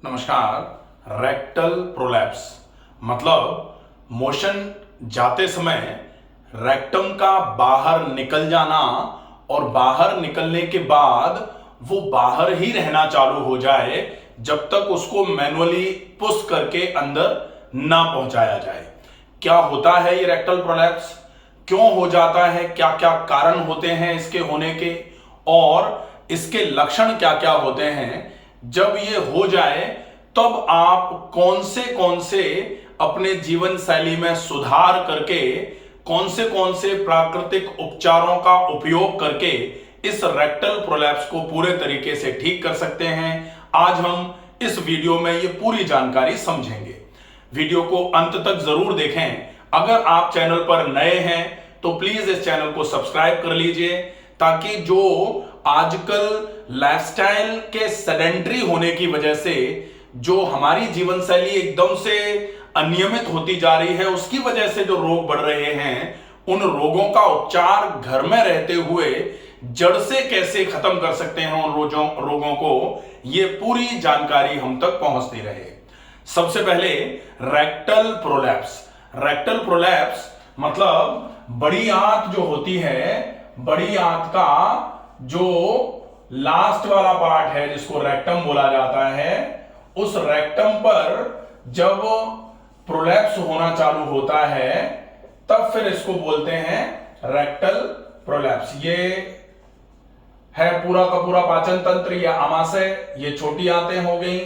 नमस्कार। Rectal prolapse मतलब motion जाते समय रेक्टम का बाहर निकल जाना और बाहर निकलने के बाद वो बाहर ही रहना चालू हो जाए जब तक उसको मैनुअली पुश करके अंदर ना पहुंचाया जाए। क्या होता है ये रेक्टल प्रोलैप्स, क्यों हो जाता है, क्या क्या कारण होते हैं इसके होने के और इसके लक्षण क्या क्या होते हैं। जब ये हो जाए तब आप कौन से अपने जीवन शैली में सुधार करके कौन से प्राकृतिक उपचारों का उपयोग करके इस रेक्टल प्रोलैप्स को पूरे तरीके से ठीक कर सकते हैं। आज हम इस वीडियो में ये पूरी जानकारी समझेंगे। वीडियो को अंत तक जरूर देखें। अगर आप चैनल पर नए हैं तो प्लीज इस चैनल को सब्सक्राइब कर लीजिए ताकि जो आजकल लाइफस्टाइल के सेडेंटरी होने की वजह से जो हमारी जीवन शैली एकदम से अनियमित होती जा रही है, उसकी वजह से जो रोग बढ़ रहे हैं, उन रोगों का उपचार घर में रहते हुए जड़ से कैसे खत्म कर सकते हैं उन रोगों को, ये पूरी जानकारी हम तक पहुंचती रहे। सबसे पहले रेक्टल प्रोलैप्स। रेक्टल प्रोलैप्स मतलब बड़ी आंत जो होती है, बड़ी आंत का जो लास्ट वाला पार्ट है जिसको रेक्टम बोला जाता है, उस रेक्टम पर जब प्रोलैप्स होना चालू होता है तब फिर इसको बोलते हैं रेक्टल प्रोलैप्स। ये है पूरा का पूरा पाचन तंत्र या आमाशय, ये छोटी आंतें हो गई,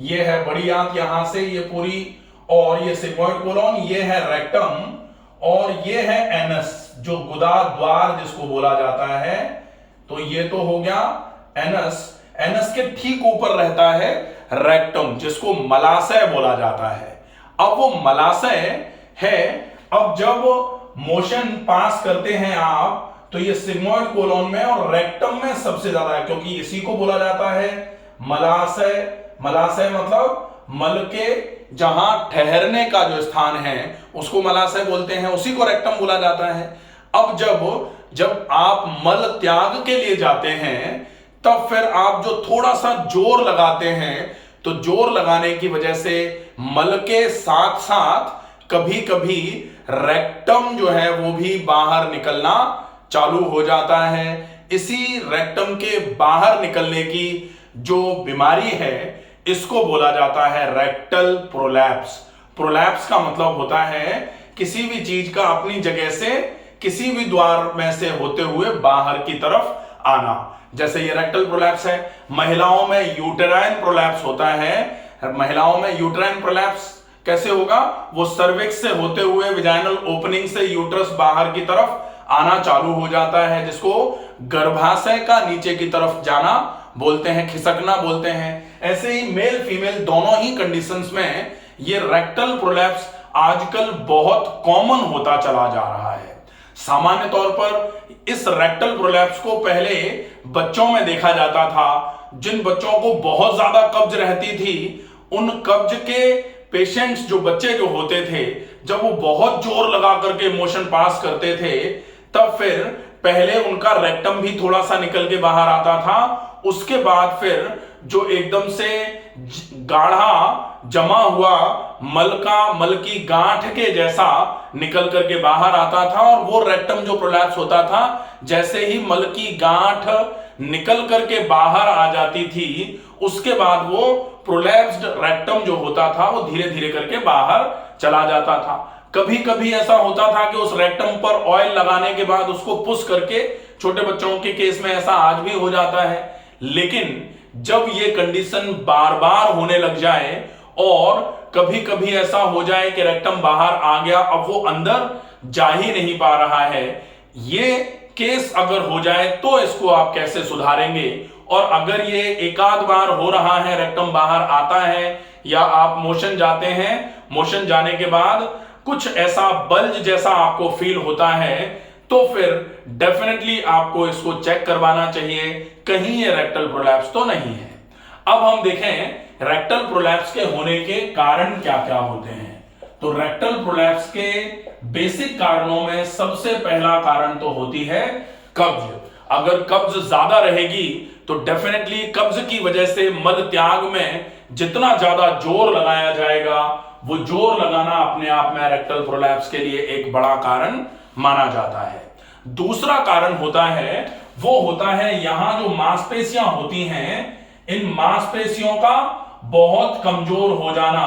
ये है बड़ी आंत यहां से ये पूरी, और ये सिग्मोइड कोलोन, ये है रेक्टम और ये है एनस जो गुदा द्वार जिसको बोला जाता है। तो ये तो हो गया एनस। एनस के ठीक ऊपर रहता है रेक्टम जिसको मलाशय बोला जाता है। अब वो मलाशय है, अब जब मोशन पास करते हैं आप तो ये सिग्मोइड कोलोन में और रेक्टम में सबसे ज्यादा है, क्योंकि इसी को बोला जाता है मलाशय। मलाशय मतलब मल के जहां ठहरने का जो स्थान है उसको मलाशय बोलते हैं, उसी को रेक्टम बोला जाता है। अब जब आप मल त्याग के लिए जाते हैं तब फिर आप जो थोड़ा सा जोर लगाते हैं, तो जोर लगाने की वजह से मल के साथ साथ कभी कभी रेक्टम जो है वो भी बाहर निकलना चालू हो जाता है। इसी रेक्टम के बाहर निकलने की जो बीमारी है इसको बोला जाता है रेक्टल प्रोलैप्स। प्रोलैप्स का मतलब होता है किसी भी चीज का अपनी जगह से किसी भी द्वार में से होते हुए बाहर की तरफ आना। जैसे ये रेक्टल प्रोलैप्स है। महिलाओं में यूटेराइन प्रोलैप्स होता है। महिलाओं में यूटेराइन प्रोलैप्स कैसे होगा, वो सर्विक्स से होते हुए विजाइनल ओपनिंग से यूट्रस बाहर की तरफ आना चालू हो जाता है, जिसको गर्भाशय का नीचे की तरफ जाना बोलते हैं, खिसकना बोलते हैं। ऐसे ही मेल फीमेल दोनों ही कंडीशंस में ये रेक्टल प्रोलैप्स आजकल बहुत कॉमन होता चला जा रहा है। सामान्य तौर पर इस रेक्टल प्रोलैप्स को पहले बच्चों में देखा जाता था। जिन बच्चों को बहुत ज्यादा कब्ज रहती थी, उन कब्ज के पेशेंट्स जो बच्चे जो होते थे, जब वो बहुत जोर लगा करके मोशन पास करते थे तब फिर पहले उनका रेक्टम भी थोड़ा सा निकल के बाहर आता था। उसके बाद फिर जो एकदम से गाढ़ा जमा हुआ मल की गांठ के जैसा निकल करके बाहर आता था, और वो रेक्टम जो प्रोलैप्स होता था, जैसे ही मल की गांठ निकल करके बाहर आ जाती थी, उसके बाद वो प्रोलैप्स्ड रेक्टम जो होता था वो धीरे धीरे करके बाहर चला जाता था। कभी कभी ऐसा होता था कि उस रेक्टम पर ऑयल लगाने के बाद उसको पुश करके, छोटे बच्चों के केस में ऐसा आज भी हो जाता है। लेकिन जब ये कंडीशन बार बार होने लग जाए और कभी कभी ऐसा हो जाए कि रेक्टम बाहर आ गया, अब वो अंदर जा ही नहीं पा रहा है, ये केस अगर हो जाए तो इसको आप कैसे सुधारेंगे। और अगर ये एकाध बार हो रहा है, रेक्टम बाहर आता है या आप मोशन जाते हैं, मोशन जाने के बाद कुछ ऐसा बल्ज जैसा आपको फील होता है, तो फिर डेफिनेटली आपको इसको चेक करवाना चाहिए, कहीं ये रेक्टल प्रोलैप्स तो नहीं है। अब हम देखें रेक्टल प्रोलैप्स के होने के कारण क्या क्या होते हैं। तो रेक्टल प्रोलैप्स के बेसिक कारणों में सबसे पहला कारण तो होती है कब्ज। अगर कब्ज ज्यादा रहेगी तो डेफिनेटली कब्ज की वजह से मल त्याग में जितना ज्यादा जोर लगाया जाएगा, वो जोर लगाना अपने आप में रेक्टल प्रोलैप्स के लिए एक बड़ा कारण माना जाता है। दूसरा कारण होता है, वो होता है यहां जो मांसपेशियां होती हैं, इन मांसपेशियों का बहुत कमजोर हो जाना,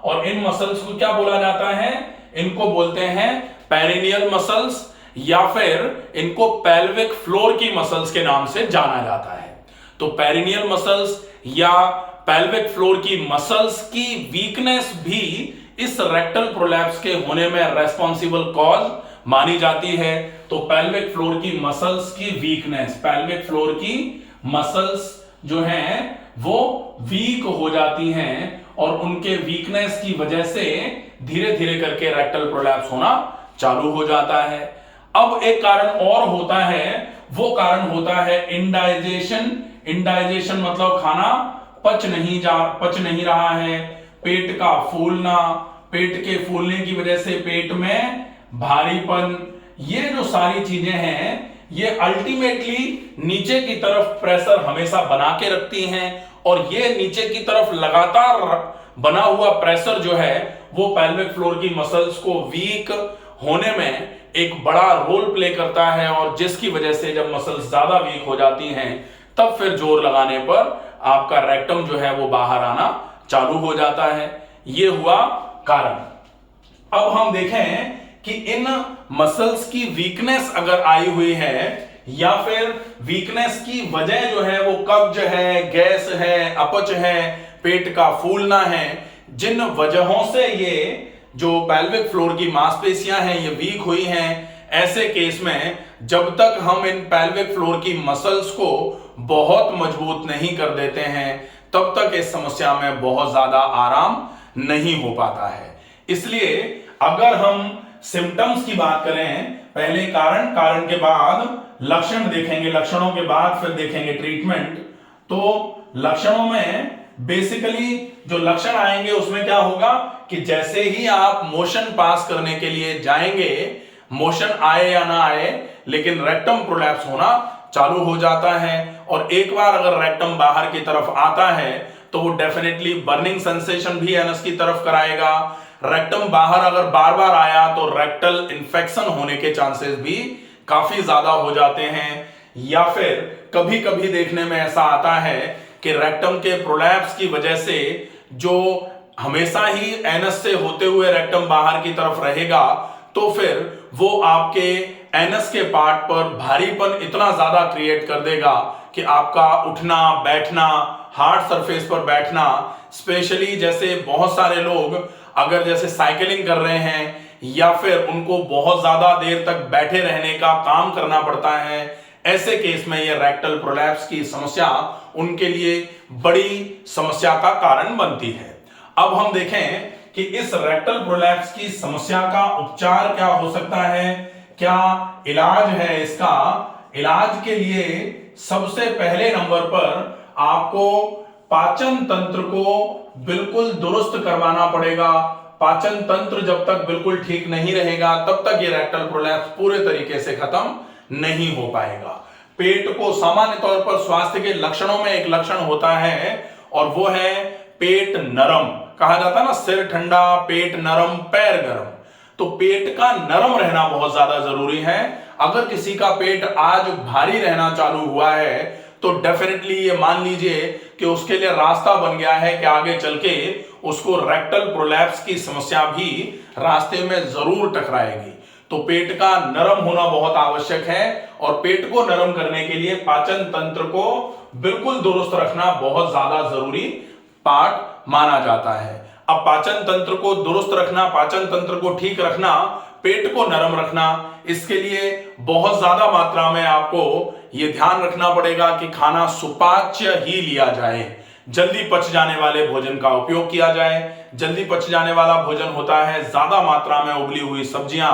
और इन मसल्स को क्या बोला जाता है, इनको बोलते हैं पेरिनियल मसल्स, या फिर इनको पेल्विक फ्लोर की मसल्स के नाम से जाना जाता है। तो पेरिनियल मसल्स या पेल्विक फ्लोर की मसल्स की वीकनेस भी इस रेक्टल प्रोलैप्स के होने में रेस्पॉन्सिबल कॉज मानी जाती है। तो पेल्विक फ्लोर की मसल्स की वीकनेस, पेल्विक फ्लोर की मसल्स जो हैं वो वीक हो जाती हैं, और उनके वीकनेस की वजह से धीरे धीरे करके रेक्टल प्रोलैप्स होना चालू हो जाता है। अब एक कारण और होता है, वो कारण होता है इंडाइजेशन। इंडाइजेशन मतलब खाना पच नहीं रहा है, पेट का फूलना, पेट के फूलने की वजह से पेट में भारीपन, ये जो सारी चीजें हैं ये अल्टीमेटली नीचे की तरफ प्रेशर हमेशा बना के रखती हैं, और ये नीचे की तरफ लगातार बना हुआ प्रेशर जो है वो पेल्विक फ्लोर की मसल्स को वीक होने में एक बड़ा रोल प्ले करता है, और जिसकी वजह से जब मसल्स ज्यादा वीक हो जाती हैं तब फिर जोर लगाने पर आपका रेक्टम जो है वो बाहर आना चालू हो जाता है। ये हुआ कारण। अब हम देखें कि इन मसल्स की वीकनेस अगर आई हुई है, या फिर वीकनेस की वजह जो है वो कब्ज है, गैस है, अपच है, पेट का फूलना है, जिन वजहों से ये जो पेल्विक फ्लोर की मांसपेशियां हैं ये वीक हुई हैं, ऐसे केस में जब तक हम इन पेल्विक फ्लोर की मसल्स को बहुत मजबूत नहीं कर देते हैं तब तक इस समस्या में बहुत ज्यादा आराम नहीं हो पाता है। इसलिए अगर हम सिम्टम्स की बात करें, पहले कारण के बाद लक्षण देखेंगे, लक्षणों के बाद फिर देखेंगे ट्रीटमेंट। तो लक्षणों में बेसिकली जो लक्षण आएंगे उसमें क्या होगा कि जैसे ही आप मोशन पास करने के लिए जाएंगे, मोशन आए या ना आए लेकिन रेक्टम प्रोलैप्स होना चालू हो जाता है, और एक बार अगर रेक्टम बाहर की तरफ आता है तो वो डेफिनेटली बर्निंग सेंसेशन भी एनस की तरफ कराएगा। रेक्टम बाहर अगर बार बार आया तो रेक्टल इंफेक्शन होने के चांसेस भी काफी ज्यादा हो जाते हैं, या फिर कभी कभी देखने में ऐसा आता है कि रेक्टम के प्रोलैप्स की वजह से जो हमेशा ही एनस से होते हुए रेक्टम बाहर की तरफ रहेगा, तो फिर वो आपके एनस के पार्ट पर भारीपन इतना ज्यादा क्रिएट कर देगा कि आपका उठना बैठना, हार्ड सरफेस पर बैठना, स्पेशली जैसे बहुत सारे लोग अगर जैसे साइकिलिंग कर रहे हैं या फिर उनको बहुत ज्यादा देर तक बैठे रहने का काम करना पड़ता है, ऐसे केस में ये रेक्टल प्रोलैप्स की समस्या उनके लिए बड़ी समस्या का कारण बनती है। अब हम देखें कि इस रेक्टल प्रोलैप्स की समस्या का उपचार क्या हो सकता है, क्या इलाज है इसका। इलाज के लिए सबसे पहले नंबर पर आपको पाचन तंत्र को बिल्कुल दुरुस्त करवाना पड़ेगा। पाचन तंत्र जब तक बिल्कुल ठीक नहीं रहेगा तब तक ये रेक्टल प्रोलैप्स पूरे तरीके से खत्म नहीं हो पाएगा। पेट को सामान्य तौर पर स्वास्थ्य के लक्षणों में एक लक्षण होता है और वो है पेट नरम। कहा जाता है ना, सिर ठंडा पेट नरम पैर गरम। तो पेट का नरम रहना बहुत ज्यादा जरूरी है। अगर किसी का पेट आज भारी रहना चालू हुआ है तो डेफिनेटली ये मान लीजिए कि उसके लिए रास्ता बन गया है कि आगे चल के उसको रेक्टल प्रोलैप्स की समस्या भी रास्ते में जरूर टकराएगी। तो पेट का नरम होना बहुत आवश्यक है और पेट को नरम करने के लिए पाचन तंत्र को बिल्कुल दुरुस्त रखना बहुत ज्यादा जरूरी पार्ट माना जाता है। अब पाचन तंत्र को दुरुस्त रखना, पाचन तंत्र को ठीक रखना, पेट को नरम रखना, इसके लिए बहुत ज्यादा मात्रा में आपको यह ध्यान रखना पड़ेगा कि खाना सुपाच्य ही लिया जाए। जल्दी पच जाने वाले भोजन का उपयोग किया जाए। जल्दी पच जाने वाला भोजन होता है ज्यादा मात्रा में उबली हुई सब्जियां,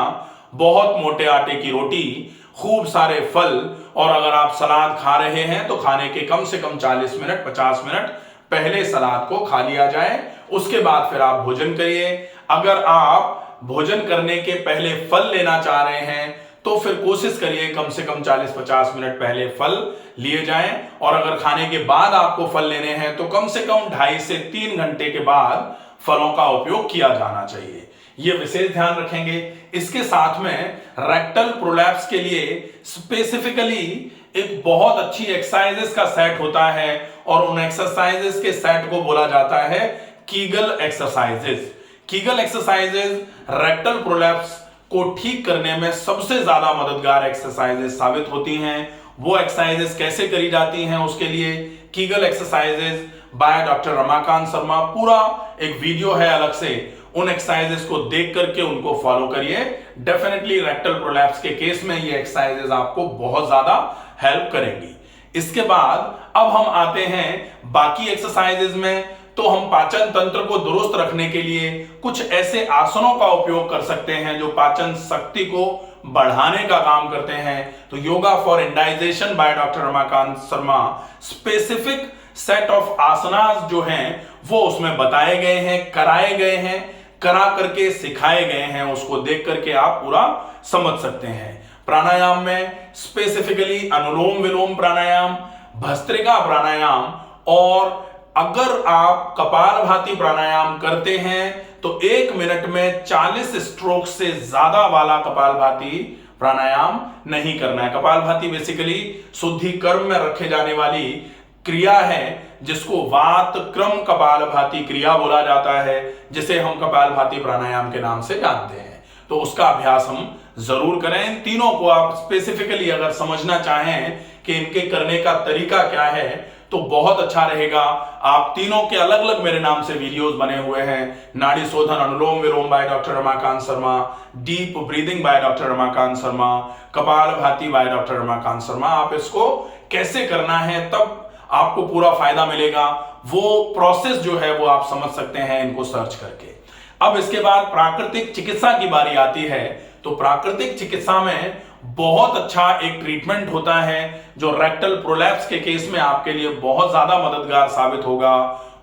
बहुत मोटे आटे की रोटी, खूब सारे फल, और अगर आप सलाद खा रहे हैं तो खाने के कम से कम 40 मिनट 50 मिनट पहले सलाद को खा लिया जाए, उसके बाद फिर आप भोजन करिए। अगर आप भोजन करने के पहले फल लेना चाह रहे हैं तो फिर कोशिश करिए कम से कम 40-50 मिनट पहले फल लिए जाएं, और अगर खाने के बाद आपको फल लेने हैं तो कम से कम 2.5 से 3 घंटे के बाद फलों का उपयोग किया जाना चाहिए। ये विशेष ध्यान रखेंगे। इसके साथ में रेक्टल प्रोलैप्स के लिए स्पेसिफिकली एक बहुत अच्छी एक्सरसाइजेस का सेट होता है, और उन एक्सरसाइजेस के सेट को बोला जाता है Kegel exercises. Kegel exercises rectal prolapse को ठीक करने में सबसे ज्यादा मददगार एक्सरसाइजेस साबित होती हैं। वो एक्सरसाइजेस कैसे करी जाती हैं, उसके लिए Kegel exercises bye doctor Ramakant Sharma, पूरा एक वीडियो है अलग से, उन एक्सरसाइजेस को देख करके उनको फॉलो करिए। डेफिनेटली रेक्टल प्रोलैप्स के केस में ये एक्सरसाइजेस आपको बहुत ज्यादा हेल्प करेंगी। इसके बाद अब हम आते हैं बाकी एक्सरसाइजेस में। तो हम पाचन तंत्र को दुरुस्त रखने के लिए कुछ ऐसे आसनों का उपयोग कर सकते हैं जो पाचन शक्ति को बढ़ाने का काम करते हैं। तो yoga for indigestion by doctor Ramakant Sharma, specific set of asanas जो हैं वो उसमें बताए गए हैं, कराए गए हैं, करा करके सिखाए गए हैं। उसको देख करके आप पूरा समझ सकते हैं। प्राणायाम में स्पेसिफिकली अनुलोम विलोम प्राणायाम, भस्त्रिका प्राणायाम, और अगर आप कपालभाति प्राणायाम करते हैं तो 1 मिनट में 40 स्ट्रोक से ज्यादा वाला कपालभाति प्राणायाम नहीं करना है। कपालभाति बेसिकली शुद्धि कर्म में रखे जाने वाली क्रिया है, जिसको वात क्रम कपालभाति क्रिया बोला जाता है, जिसे हम कपालभाति प्राणायाम के नाम से जानते हैं। तो उसका अभ्यास हम जरूर करें। इन तीनों को आप स्पेसिफिकली अगर समझना चाहें कि इनके करने का तरीका क्या है तो बहुत अच्छा रहेगा। आप तीनों के अलग अलग मेरे नाम से वीडियोस बने हुए हैं। Nadi shodhan anulom vilom by doctor Ramakant Sharma, deep breathing by doctor Ramakant Sharma, kapalbhati by doctor Ramakant Sharma. आप इसको कैसे करना है तब आपको पूरा फायदा मिलेगा, वो प्रोसेस जो है वो आप समझ सकते हैं इनको सर्च करके। अब इसके बाद प्राकृतिक चिकित्सा की बारी आती है। तो प्राकृतिक चिकित्सा में बहुत अच्छा एक ट्रीटमेंट होता है जो रेक्टल प्रोलैप्स के केस में आपके लिए बहुत ज्यादा मददगार साबित होगा।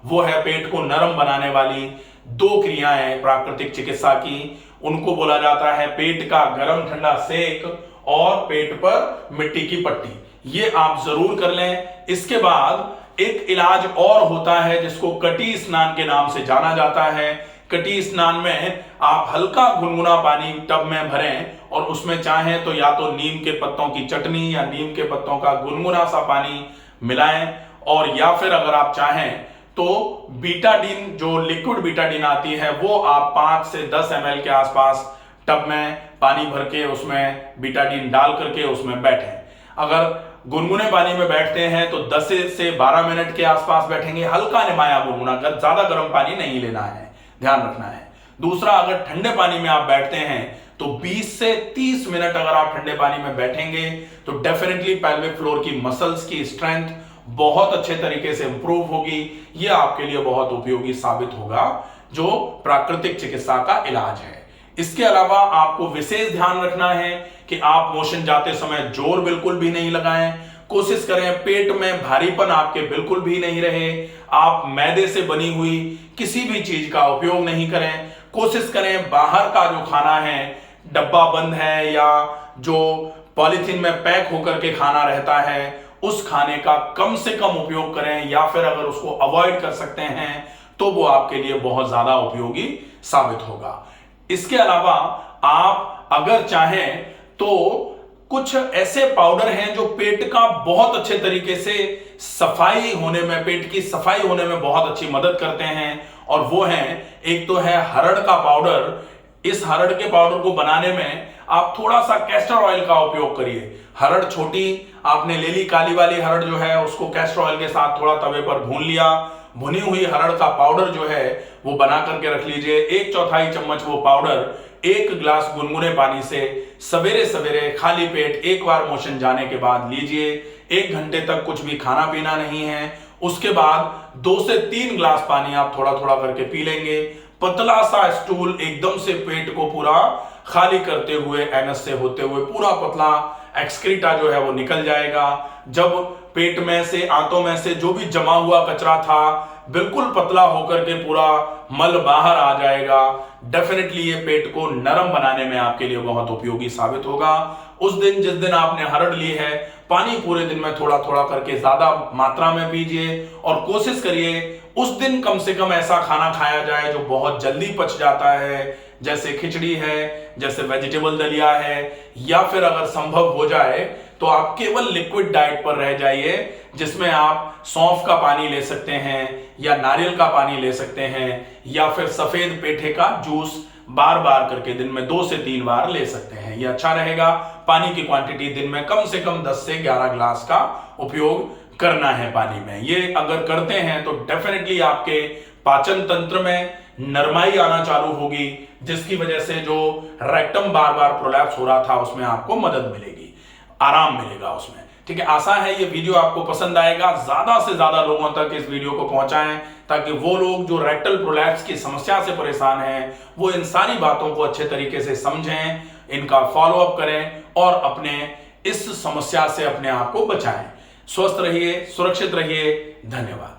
वो है पेट को नरम बनाने वाली 2 क्रियाएं प्राकृतिक चिकित्सा की। उनको बोला जाता है पेट का गर्म ठंडा सेक और पेट पर मिट्टी की पट्टी। ये आप जरूर कर लें। इसके बाद एक इलाज और होता है जिसको कटी स्नान के नाम से जाना जाता है। कटी स्नान में आप हल्का गुनगुना पानी टब में भरें और उसमें चाहें तो या तो नीम के पत्तों की चटनी या नीम के पत्तों का गुनगुना सा पानी मिलाएं, और या फिर अगर आप चाहें तो बीटाडीन, जो लिक्विड बीटाडीन आती है, वो आप 5 से 10 ml के आसपास टब में पानी भर के उसमें बीटाडीन डाल करके उसमें बैठें। अगर गुनगुने पानी में बैठते हैं तो 10 से 12 मिनट के आसपास बैठेंगे। हल्का निमाया गुनगुना, ज्यादा गर्म पानी नहीं लेना है, ध्यान रखना है। दूसरा, अगर ठंडे पानी में आप बैठते हैं तो 20 से 30 मिनट अगर आप ठंडे पानी में बैठेंगे तो डेफिनेटली पेल्विक फ्लोर की मसल्स की स्ट्रेंथ बहुत अच्छे तरीके से इंप्रूव होगी। यह आपके लिए बहुत उपयोगी साबित होगा जो प्राकृतिक चिकित्सा का इलाज है। इसके अलावा आपको विशेष ध्यान रखना है कि आप मोशन जाते समय जोर बिल्कुल भी नहीं लगाएं। कोशिश करें पेट में भारीपन आपके बिल्कुल भी नहीं रहे। आप मैदे से बनी हुई किसी भी चीज का उपयोग नहीं करें। कोशिश करें बाहर का जो खाना है, डब्बा बंद है या जो पॉलीथीन में पैक होकर के खाना रहता है, उस खाने का कम से कम उपयोग करें, या फिर अगर उसको अवॉइड कर सकते हैं तो वो आपके लिए बहुत ज्यादा उपयोगी साबित होगा। इसके अलावा आप अगर चाहें तो कुछ ऐसे पाउडर हैं जो पेट का बहुत अच्छे तरीके से सफाई होने में, पेट की सफाई होने में बहुत अच्छी मदद करते हैं, और वो हैं, एक तो है हरड़ का पाउडर। इस हरड़ के पाउडर को बनाने में आप थोड़ा सा कैस्टर ऑयल का उपयोग करिए। हरड़ छोटी आपने ले ली, काली वाली हरड़ जो है उसको कैस्टर ऑयल के साथ थोड़ा तवे पर भून लिया। भुनी हुई हरड़ का पाउडर जो है वो बना करके रख लीजिए। 1/4 चम्मच वो पाउडर 1 गिलास गुनगुने पानी से सवेरे सवेरे खाली पेट एक बार मोशन जाने के बाद लीजिए। 1 घंटे तक कुछ भी खाना पीना नहीं है। उसके बाद 2 से 3 गिलास पानी आप थोड़ा थोड़ा करके पी लेंगे। पतला सा स्टूल एकदम से पेट को पूरा खाली करते हुए, एनस से होते हुए पूरा पतला एक्सक्रीटा जो है वो निकल जाएगा। जब पेट में से, आंतों में से जो भी जमा हुआ कचरा था, बिल्कुल पतला होकर के पूरा मल बाहर आ जाएगा। डेफिनेटली ये पेट को नरम बनाने में आपके लिए बहुत उपयोगी साबित होगा। उस दिन जिस दिन आपने हरड़ ली है, पानी पूरे दिन में थोड़ा थोड़ा करके ज्यादा मात्रा में पीजिए और कोशिश करिए उस दिन कम से कम ऐसा खाना खाया जाए जो बहुत जल्दी पच जाता है, जैसे खिचड़ी है, जैसे वेजिटेबल दलिया है, या फिर अगर संभव हो जाए तो आप केवल लिक्विड डाइट पर रह जाइए, जिसमें आप सौंफ का पानी ले सकते हैं या नारियल का पानी ले सकते हैं या फिर सफेद पेठे का जूस बार बार करके दिन में 2 से 3 बार ले सकते हैं। यह अच्छा रहेगा। पानी की क्वांटिटी दिन में कम से कम 10 से 11 ग्लास का उपयोग करना है पानी में। ये अगर करते हैं तो डेफिनेटली आपके पाचन तंत्र में नरमाई आना चालू होगी, जिसकी वजह से जो रेक्टम बार बार प्रोलैप्स हो रहा था उसमें आपको मदद मिलेगी, आराम मिलेगा उसमें। ठीक है, आशा है ये वीडियो आपको पसंद आएगा। ज्यादा से ज्यादा लोगों तक इस वीडियो को पहुंचाएं ताकि वो लोग जो रेक्टल प्रोलैप्स की समस्या से परेशान हैं वो इन सारी बातों को अच्छे तरीके से समझें, इनका फॉलो अप करें और अपने इस समस्या से अपने आप को बचाएं। स्वस्थ रहिए, सुरक्षित रहिए। धन्यवाद।